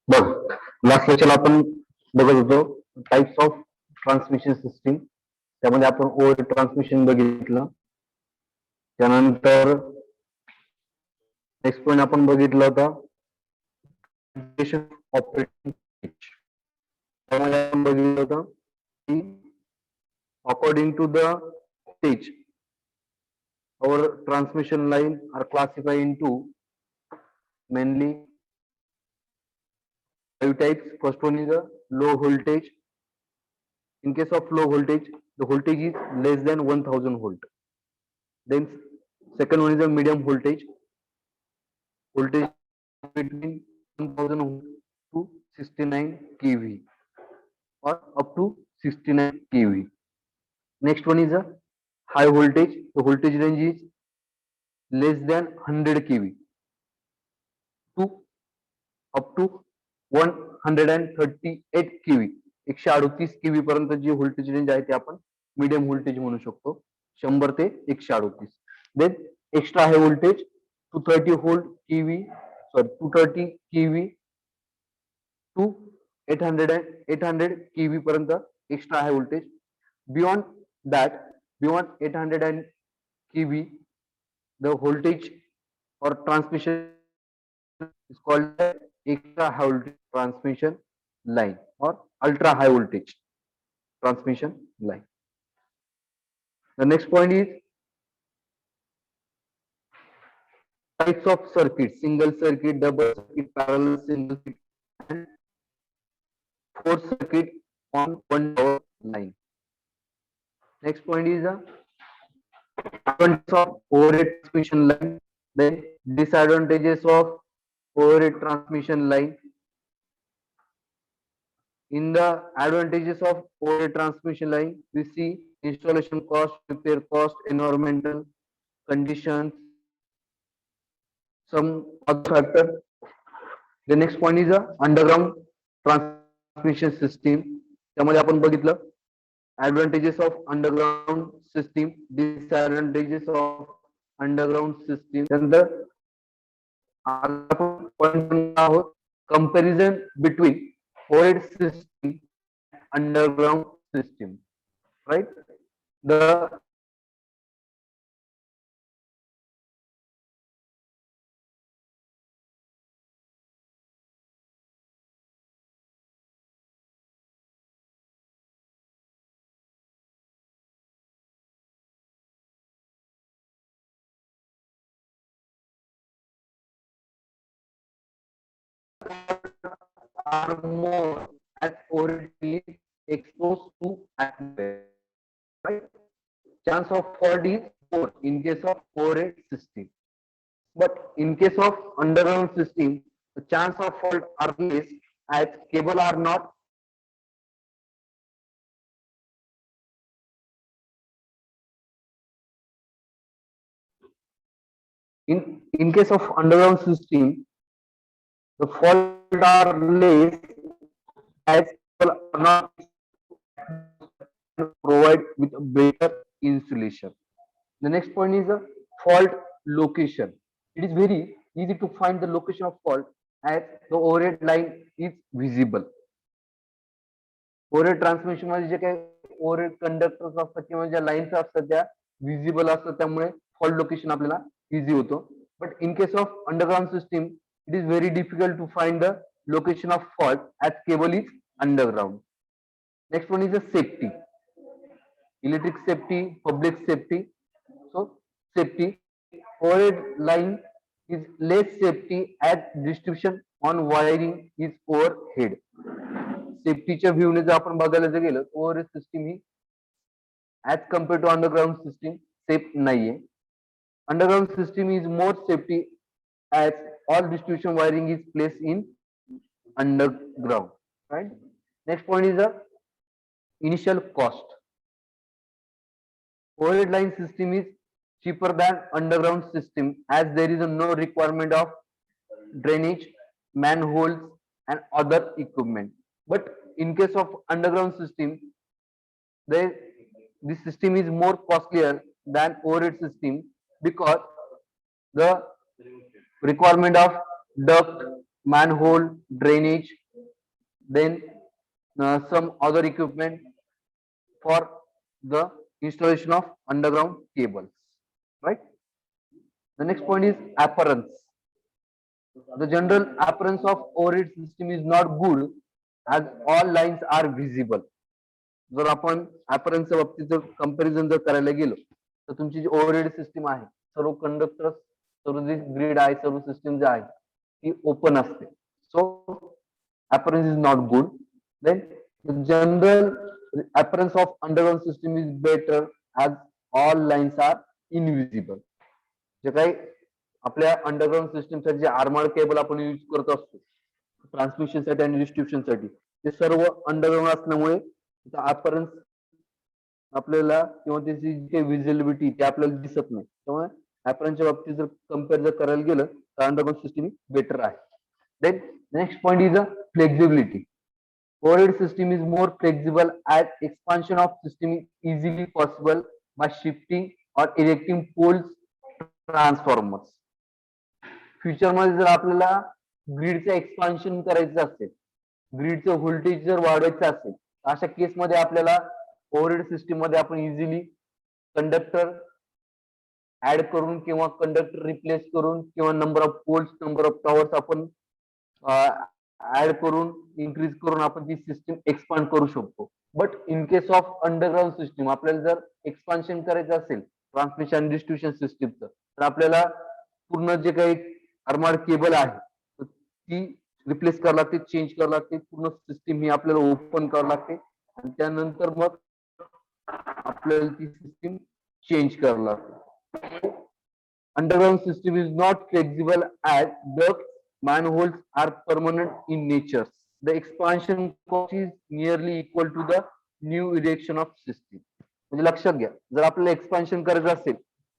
बघ, लास्ट लेक्चरला आपण बघत होतो टाइप्स ऑफ ट्रान्समिशन सिस्टीम. त्यामध्ये आपण ओव्हर ट्रान्समिशन बघितलं. त्यानंतर नेक्स्ट पॉईंट आपण बघितला होता ऑपरेटिंग. त्यामध्ये आपण बघितलं होतं की according to the stage our transmission line are classified into mainly five types. First one is a low voltage. In case of low voltage, the voltage is less than 1000 volt. Then second one is a medium voltage. Voltage between 1000 volt to 69 kV or up to 69 kV. Next one is a high voltage. The voltage range is less than 100 kV to up to 138 kV. 138 kV पर्यंत जी voltage range आहे ते आपण medium voltage म्हणू शकतो. 100 ते 138. Then extra high voltage 230 volt kV, 230 kV to 800 kV पर्यंत extra high voltage. Beyond that, beyond 800 kV, the voltage or transmission is called extra high voltage transmission line or ultra high voltage transmission line. The next point is types of circuit: single circuit, double circuit, parallel single circuit, and four circuit on one power line. Next point is the advantages of overhead transmission line, then disadvantages of overhead transmission line. In the advantages of overhead transmission line, we see installation cost, repair cost, environmental conditions, some other factor. The next point is a underground transmission system. त्यामध्ये आपण बघितलं advantages of underground system, disadvantages of underground system. त्यानंतर आपण point आहोत comparison between overhead system and underground system, right? The are more as overhead is exposed to atmosphere, right? Chance of fault is more in case of overhead system, but in case of underground system, the chance of fault are less as cable are not in case of underground system, the fault are less as cable are not provide with a better insulation. The next point is the fault location. It is very easy to find the location of fault as the overhead line is visible. Overhead transmission मध्ये जे काही overhead conductors असतात किंवा ज्या lines असतात त्या visible असतात, त्यामुळे fault location आपल्याला इझी होतो. But in case of underground system it is very difficult to find the location of fault as cable is underground. Next one is the safety, electric safety, public safety. So safety, overhead line is less safety as distribution on wiring is overhead. सेफ्टीच्या व्ह्यूने जर आपण बघायला जर गेलं, overhead system ही as compare to underground system safe नाहीये. Underground system is more safety as all distribution wiring is placed in underground, right? Next point is the initial cost. Overhead line system is cheaper than underground system as there is no requirement of drainage, manholes and other equipment. But in case of underground system, this system is more costlier than overhead system because the requirement of duct, manhole, drainage, then some other equipment for the installation of underground cables, right? The next point is appearance. The general appearance of overhead system is not good as all lines are visible. जर आपण appearance बाबतीत जर comparison जर करायला गेलो तर तुमची जी overhead system आहे, सर्व कंडक्टर, सर्व जे ग्रीड आहे, सर्व सिस्टीम जे आहे ती ओपन असते. सो appearance is not good. Then the general appearance of underground system is better as all lines are invisible. जे काही आपल्या अंडरग्राउंड सिस्टीमसाठी जे आर्मर्ड केबल आपण यूज करत असतो ट्रान्समिशन साठी आणि डिस्ट्रीब्युशन साठी, ते सर्व अंडरग्राउंड असल्यामुळे अपरन्स आपल्याला किंवा त्याची जी विजिबिलिटी ते आपल्याला दिसत नाही. त्यामुळे अपरन्सच्या बाबतीत जर कम्पेअर जर करायला गेलं तर अंडरग्राउंड सिस्टीम बेटर आहे. Then next point is flexibility. Overhead system is more flexible as expansion of system is easily possible by shifting or erecting poles, transformers. Future मध्ये जर आपल्याला ग्रीडचं एक्सपान्शन करायचं असेल, ग्रीडचं व्होल्टेज जर वाढवायचं असेल, अशा केसमध्ये आपल्याला ओव्हरहेड सिस्टीम मध्ये आपण इझिली कंडक्टर ऍड करून किंवा कंडक्टर रिप्लेस करून किंवा number of poles, number of towers आपण ऍड करून इन्क्रीज करून आपण ती सिस्टीम एक्सपांड करू शकतो. But in case of underground system आपल्याला जर एक्सपान्शन करायचं असेल ट्रान्समिशन डिस्ट्रीब्युशन सिस्टीमचं, तर आपल्याला पूर्ण जे काही आर्मर्ड केबल आहे ती रिप्लेस करावी लागते, चेंज करावी लागते. पूर्ण सिस्टीम ही आपल्याला ओपन करावी लागते आणि त्यानंतर मग आपल्याला ती सिस्टीम चेंज करावी लागते. Underground system is not flexible as the manholes are permanent in nature. The expansion cost is nearly equal to the new erection of system. म्हणजे लक्षात घ्या, जर आपल्याला एक्सपान्शन करायचं असेल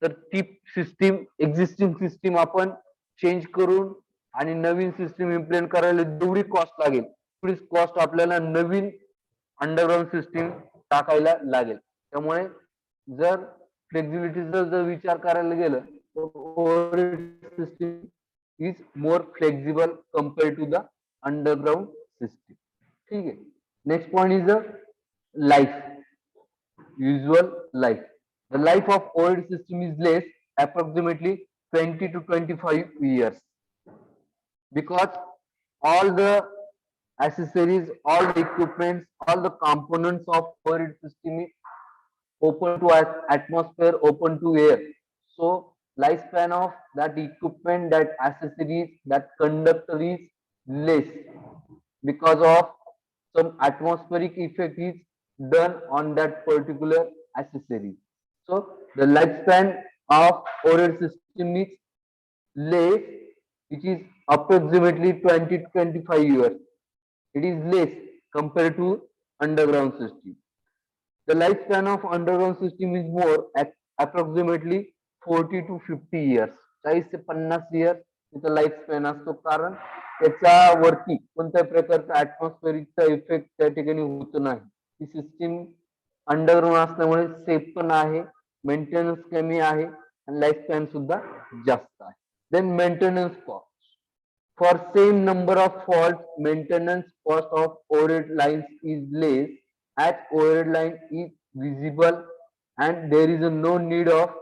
तर ती सिस्टीम, एक्झिस्टिंग सिस्टीम आपण चेंज करून आणि नवीन सिस्टीम इम्प्लिमेंट करायला जेवढी कॉस्ट लागेल तेवढीच कॉस्ट आपल्याला नवीन अंडरग्राउंड सिस्टीम टाकायला लागेल. त्यामुळे जर फ्लेक्झिबिलिटीचा जर विचार करायला गेलं तर system is more flexible compared to the underground system. ठीक है. Next point is the life, usual life. The life of old system is less, approximately 20 to 25 years, because all the accessories, all the equipments, all the components of old system is open to atmosphere, open to air. So lifespan of that equipment, that accessories, that conductor is less because of some atmospheric effect is done on that particular accessory. So the lifespan of oral system is less, which is approximately 20 to 25 years. It is less compared to underground system. The lifespan of underground system is more, at approximately 40 to 50 years. 40 ते 50 year तिचा life span असतो, कारण त्याच्यावरती कोणत्याही प्रकारचा ऍटमॉस्फेरिकचा effect त्या ठिकाणी होत नाही. ही सिस्टीम अंडरग्राउंड असल्यामुळे सेफ पण आहे, मेंटेनन्स कमी आहे आणि लाईफ स्पॅन सुद्धा जास्त आहे. Then maintenance cost. For same number of faults, maintenance cost of overhead lines is less as overhead line is visible and there is no need of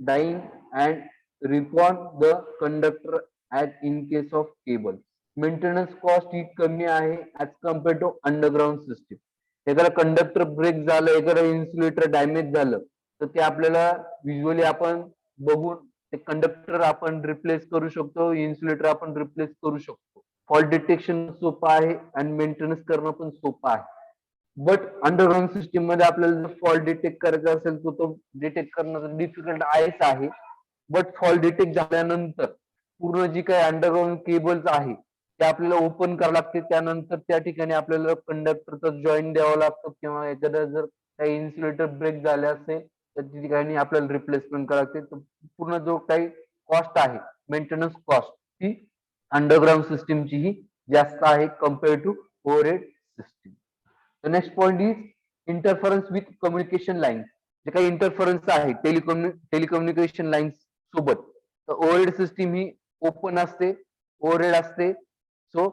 dying and repair the conductor as in case of cable. Maintenance cost ही कमी आहे as compared to underground system. एखादा conductor break झालं, एखादा insulator damage झालं तर ते आपल्याला visually आपण बघून ते कंडक्टर आपण रिप्लेस करू शकतो, इन्सुलेटर आपण रिप्लेस करू शकतो. फॉल्ट डिटेक्शन सोपं आहे आणि मेंटेनन्स करणं पण सोपं आहे. बट अंडरग्राउंड सिस्टीम मध्ये आपल्याला जर फॉल्ट डिटेक्ट करायचा असेल तर तो डिटेक्ट करणं डिफिकल्ट आहेच आहे. बट फॉल्ट डिटेक्ट झाल्यानंतर पूर्ण जी काही अंडरग्राउंड केबल्स आहे ते आपल्याला ओपन करावं लागते. त्यानंतर त्या ठिकाणी आपल्याला कंडक्टरचा जॉईंट द्यावा लागतो किंवा एखादा जर काही इन्सुलेटर ब्रेक झाले असेल तर त्या ठिकाणी आपल्याला रिप्लेसमेंट करावं लागते. तर पूर्ण जो काही कॉस्ट आहे, मेंटेनन्स कॉस्ट, ती अंडरग्राउंड सिस्टीमची ही जास्त आहे compare to overhead system. The next point is interference with communication line. जे काही इंटरफरन्स आहे टेलिकम्युनिकेशन लाईन सोबत, तर ओव्हरहेड सिस्टीम ही ओपन असते, ओव्हरहेड असते सो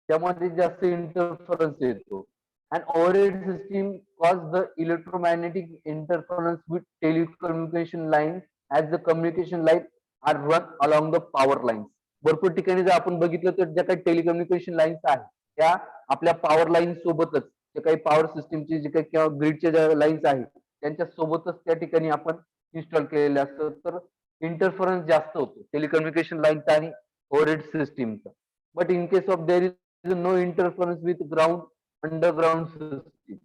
त्यामध्ये जास्त इंटरफरन्स येतो. And overhead system cause the electromagnetic interference with telecommunication lines as the communication lines are run along the power lines. भरपूर ठिकाणी जर आपण बघितलं तर ज्या काही टेलिकम्युनिकेशन लाईन्स आहेत त्या आपल्या पॉवर लाईन सोबतच जे काही पॉवर सिस्टीमची जे काही किंवा ग्रीडच्या ज्या लाईन्स आहेत त्यांच्या सोबतच त्या ठिकाणी आपण इन्स्टॉल केलेले असतं, तर इंटरफरन्स जास्त होतो टेलिकम्युनिकेशन लाईनचा आणि ओव्हरहेड सिस्टीमचा. But in case of there is no interference with ground underground system,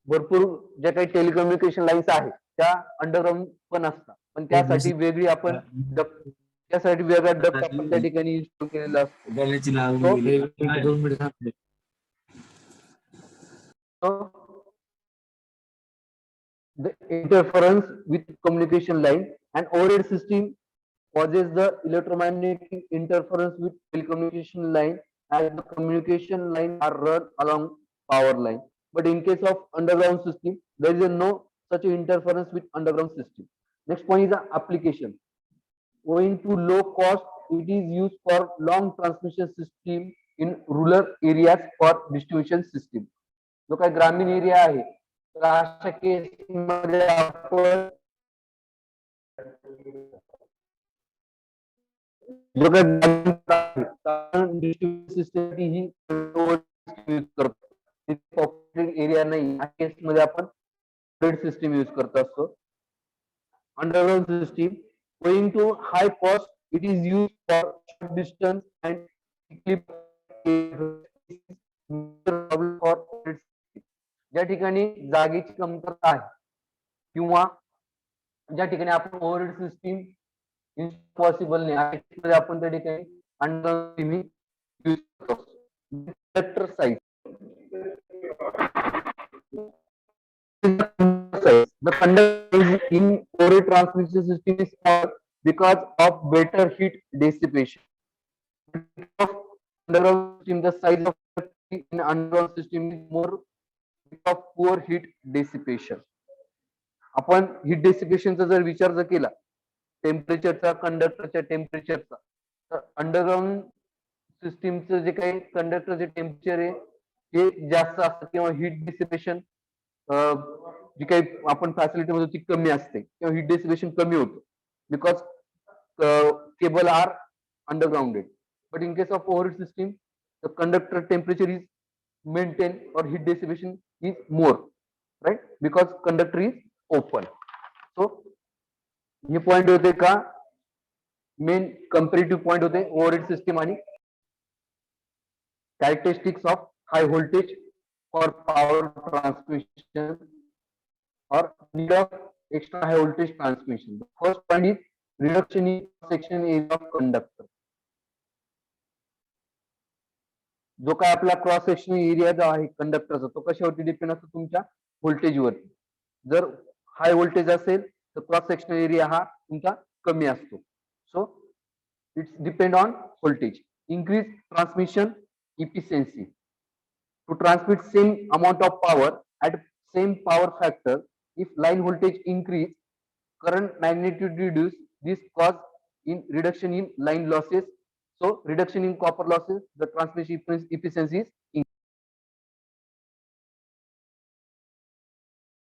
भरपूर ज्या काही टेलिकम्युनिकेशन लाईन्स आहेत त्या अंडरग्राउंड पण असतात, पण त्यासाठी वेगळी आपण त्यासाठी वेगळा डक्ट आपण त्या ठिकाणी इन्स्टॉल केलेला असतो. The interference with communication line and overhead system causes the electromagnetic interference with telecommunication line as the communication line are run along power line. But in case of underground system, there is no such interference with underground system. Next point is the application. Owing to low cost, it is used for long transmission system in rural areas for distribution system. जो काही ग्रामीण area आहे तर अशा केसमध्ये आपण जो काही सिस्टम ही यूज करतो, पॉप्युलेटेड एरिया नाही या केसमध्ये आपण ग्रिड सिस्टम यूज करत असतो. Underground system owing to high cost, it is used for short distance and for ज्या ठिकाणी जागेची कमतरता आहे किंवा ज्या ठिकाणी आपण ओव्हरहेड सिस्टीम पॉसिबल नाही आपण त्या ठिकाणी अंडरग्राउंड यूज करतो. Conductor size, the conductor in overhead transmission system is small because of better heat dissipation. Underground system, the size of in underground system is more because of poor heat dissipation. आपण heat डेसिपेशनचा जर विचार जर केला टेम्परेचरचा, कंडक्टरच्या टेम्परेचरचा, तर underground सिस्टीमचं जे काही कंडक्टरचे temperature आहे हे जास्त असतं किंवा हीट डिसिपेशन जी काही आपण फॅसिलिटी म्हणतो ती कमी असते किंवा हीट डिसिपेशन कमी होतं because cable are undergrounded. But in case of overhead system the conductor temperature is maintain और heat dissipation is more, right, because conductor is open. So हे पॉइंट होते का मेन कंपेरेटिव्ह पॉइंट होते overhead system आणि characteristics of high voltage for power transmission or need of extra high voltage transmission. The first point is reduction in section area of conductor. जो काय आपला cross section area जो आहे कंडक्टरचा तो कशावरती depend असतो, तुमच्या व्होल्टेजवरती. जर हाय व्होल्टेज असेल तर क्रॉस सेक्शनल एरिया हा तुमचा कमी असतो. So it's depend on voltage. Increase transmission efficiency to transmit same amount of power at same power factor. If line voltage increase, current magnitude reduce, this cause in reduction in line losses. So reduction in copper losses, the transmission efficiency is